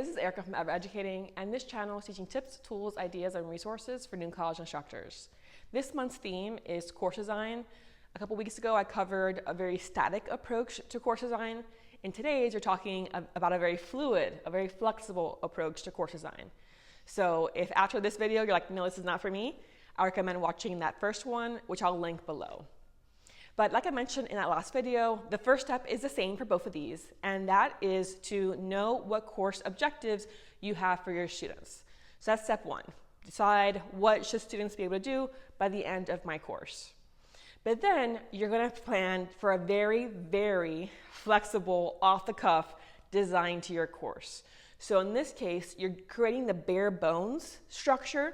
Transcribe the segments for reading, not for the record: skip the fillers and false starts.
this is Erica from Ever Educating, and this channel is teaching tips, tools, ideas, and resources for new college instructors. This month's theme is course design. A couple weeks ago, I covered a very static approach to course design. In today's, you're talking about a very fluid, a very flexible approach to course design. So if after this video, you're like, no, this is not for me, I recommend watching that first one, which I'll link below. But like I mentioned in that last video, the first step is the same for both of these, and that is to know what course objectives you have for your students. So that's step one. Decide what should students be able to do by the end of my course. But then you're going to plan for a very, very flexible, off-the-cuff design to your course. So in this case, you're creating the bare bones structure,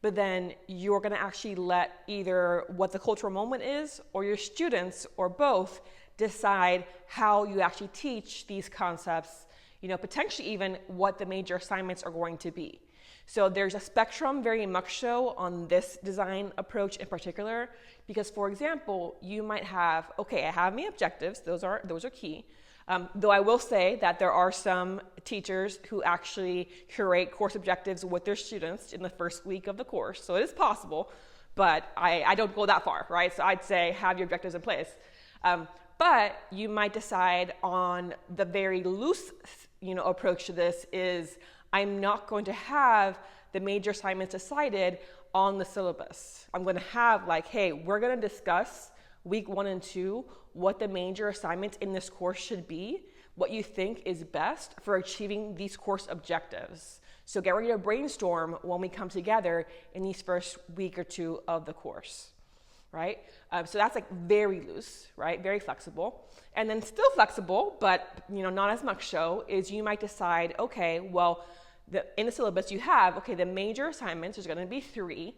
but then you're going to actually let either what the cultural moment is or your students or both decide how you actually teach these concepts, potentially even what the major assignments are going to be. So there's a spectrum very much so on this design approach in particular, because for example, you might have, okay, I have my objectives, those are key. Though I will say that there are some teachers who actually curate course objectives with their students in the first week of the course. So it is possible, but I don't go that far, right? So I'd say have your objectives in place. But you might decide on the very loose, approach to this is I'm not going to have the major assignments decided on the syllabus. I'm going to have like, hey, we're going to discuss week 1 and 2, what the major assignments in this course should be, what you think is best for achieving these course objectives. So get ready to brainstorm when we come together in these first week or 2 of the course, right? So that's like very loose, right? Very flexible. And then still flexible, but not as much so, is you might decide, okay, well, in the syllabus you have, okay, the major assignments, there's gonna be 3.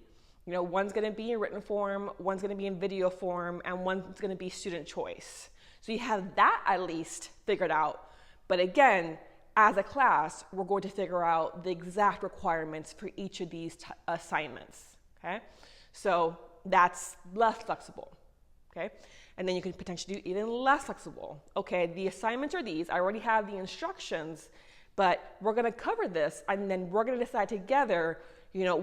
One's going to be in written form, one's going to be in video form, and one's going to be student choice. So you have that at least figured out. But again, as a class, we're going to figure out the exact requirements for each of these assignments, okay? So that's less flexible, okay? And then you can potentially do even less flexible. Okay, the assignments are these. I already have the instructions, but we're going to cover this, and then we're going to decide together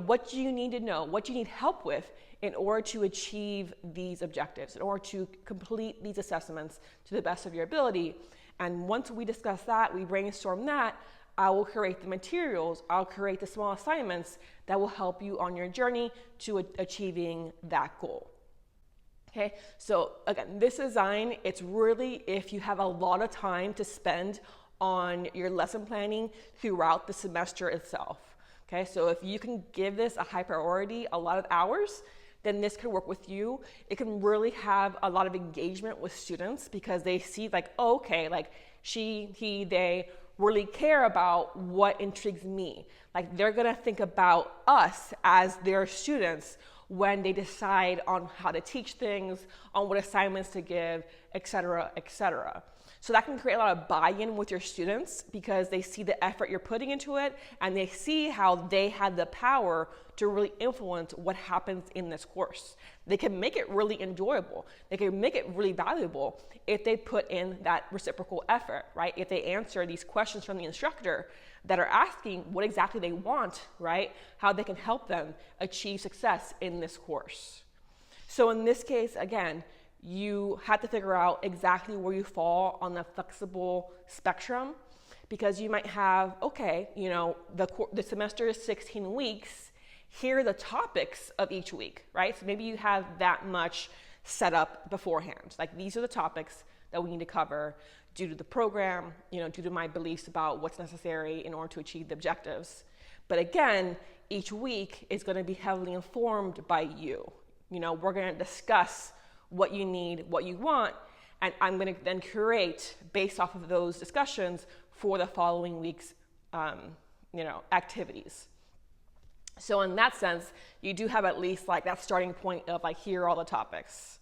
what do you need to know, what you need help with in order to achieve these objectives, in order to complete these assessments to the best of your ability. And once we discuss that, we brainstorm that, I will create the materials, I'll create the small assignments that will help you on your journey to achieving that goal. Okay, so again, this design, it's really if you have a lot of time to spend on your lesson planning throughout the semester itself. Okay, so if you can give this a high priority, a lot of hours, then this could work with you. It can really have a lot of engagement with students because they see like, oh, okay, like they really care about what intrigues me. Like they're gonna think about us as their students when they decide on how to teach things, on what assignments to give, et cetera, et cetera. So that can create a lot of buy-in with your students because they see the effort you're putting into it and they see how they had the power to really influence what happens in this course. They can make it really enjoyable. They can make it really valuable if they put in that reciprocal effort, right? If they answer these questions from the instructor that are asking what exactly they want, right? How they can help them achieve success in this course. So in this case, again, you have to figure out exactly where you fall on the flexible spectrum because you might have, okay, the semester is 16 weeks. Here are the topics of each week, right? So maybe you have that much set up beforehand. Like these are the topics that we need to cover due to the program, due to my beliefs about what's necessary in order to achieve the objectives. But again, each week is going to be heavily informed by you. We're going to discuss what you need, what you want, and I'm going to then curate based off of those discussions for the following week's, activities. So in that sense, you do have at least like that starting point of like, here are all the topics.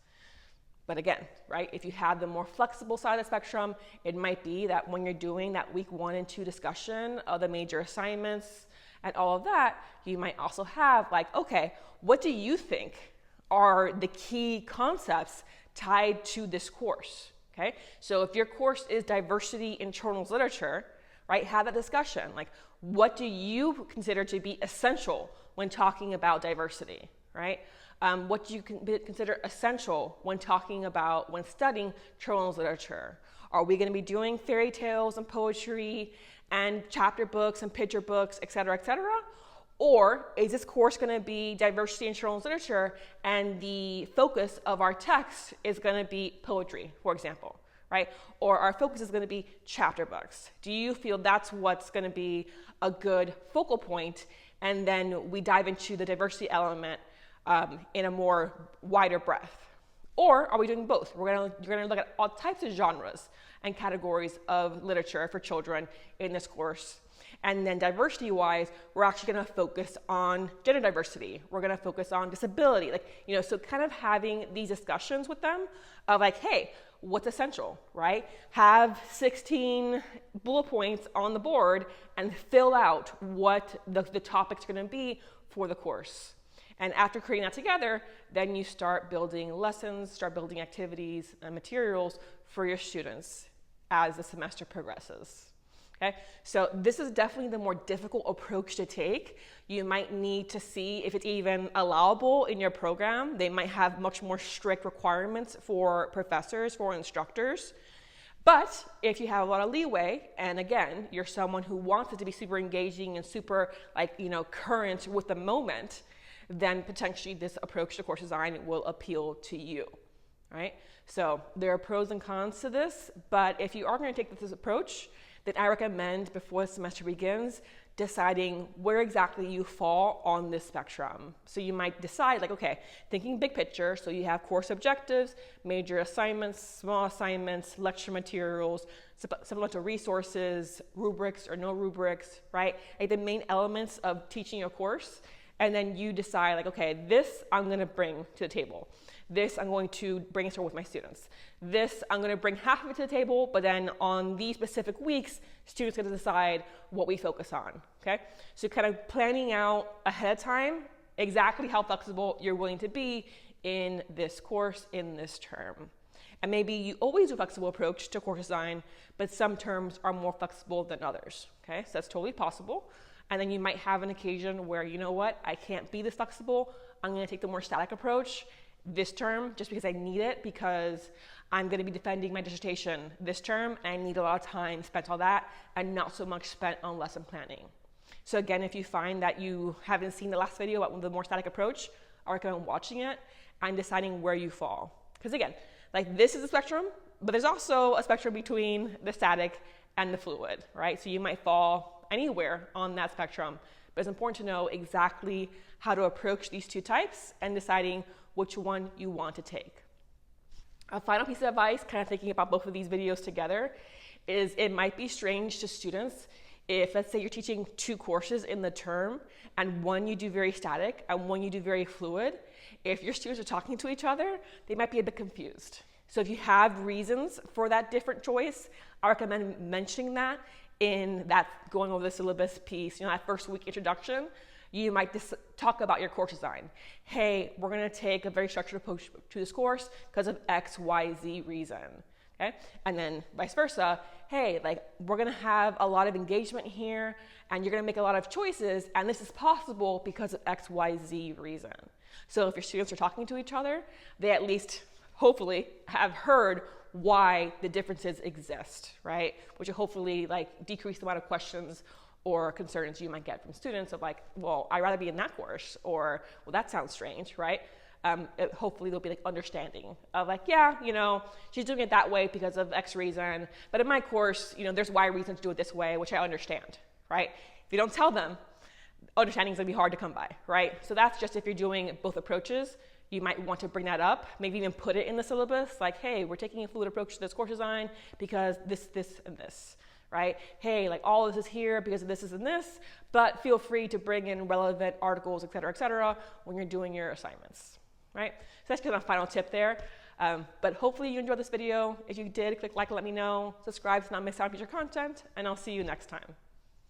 But again, right, if you have the more flexible side of the spectrum, it might be that when you're doing that week 1 and 2 discussion of the major assignments and all of that, you might also have like, okay, what do you think are the key concepts tied to this course, okay? So if your course is diversity in children's literature, right? Have that discussion. Like, what do you consider to be essential when talking about diversity, right? What do you consider essential when studying children's literature? Are we going to be doing fairy tales and poetry and chapter books and picture books, et cetera, et cetera? Or is this course going to be diversity in children's literature and the focus of our text is going to be poetry, for example, right? Or our focus is going to be chapter books. Do you feel that's what's going to be a good focal point? And then we dive into the diversity element in a more wider breadth. Or are we doing both? You're going to look at all types of genres and categories of literature for children in this course. And then diversity-wise, we're actually going to focus on gender diversity. We're going to focus on disability. So kind of having these discussions with them of like, hey, what's essential, right? Have 16 bullet points on the board and fill out what the topics are going to be for the course. And after creating that together, then you start building lessons, start building activities and materials for your students as the semester progresses. Okay, so this is definitely the more difficult approach to take. You might need to see if it's even allowable in your program. They might have much more strict requirements for professors, for instructors. But if you have a lot of leeway, and again, you're someone who wants it to be super engaging and super current with the moment, then potentially this approach to course design will appeal to you, right? So there are pros and cons to this, but if you are going to take this approach, then I recommend before the semester begins, deciding where exactly you fall on this spectrum. So you might decide thinking big picture, so you have course objectives, major assignments, small assignments, lecture materials, supplemental resources, rubrics or no rubrics, right? Like the main elements of teaching your course. And then you decide this I'm going to bring to the table. This I'm going to brainstorm with my students. This I'm going to bring half of it to the table, but then on these specific weeks, students get to decide what we focus on, okay? So kind of planning out ahead of time exactly how flexible you're willing to be in this course, in this term. And maybe you always do a flexible approach to course design, but some terms are more flexible than others, okay? So that's totally possible. And then you might have an occasion where, you know what, I can't be this flexible. I'm going to take the more static approach this term just because I need it, because I'm going to be defending my dissertation this term and I need a lot of time spent on that and not so much spent on lesson planning. So again, if you find that you haven't seen the last video about the more static approach, I recommend watching it and deciding where you fall. Because again, this is a spectrum, but there's also a spectrum between the static and the fluid, right? So you might fall anywhere on that spectrum, but it's important to know exactly how to approach these two types and deciding which one you want to take. A final piece of advice, kind of thinking about both of these videos together, is it might be strange to students if, let's say you're teaching two courses in the term and one you do very static and one you do very fluid. If your students are talking to each other, they might be a bit confused. So if you have reasons for that different choice, I recommend mentioning that in that going over the syllabus piece, that first week introduction. You might talk about your course design. Hey, we're going to take a very structured approach to this course because of X, Y, Z reason. Okay? And then vice versa. Hey, we're going to have a lot of engagement here and you're going to make a lot of choices, and this is possible because of X, Y, Z reason. So if your students are talking to each other, they at least hopefully have heard why the differences exist, right? Which will hopefully decrease the amount of questions or concerns you might get from students of well, I'd rather be in that course, or, well, that sounds strange, right? Hopefully they'll be understanding of she's doing it that way because of X reason, but in my course, there's Y reason to do it this way, which I understand, right? If you don't tell them, understanding is gonna be hard to come by, right? So that's just if you're doing both approaches. You might want to bring that up, maybe even put it in the syllabus, hey, we're taking a fluid approach to this course design because this, and this, right? Hey, all of this is here because of this, and this, but feel free to bring in relevant articles, et cetera, when you're doing your assignments, right? So that's kind of a final tip there. But hopefully you enjoyed this video. If you did, click like and let me know. Subscribe to not miss out on future content, and I'll see you next time.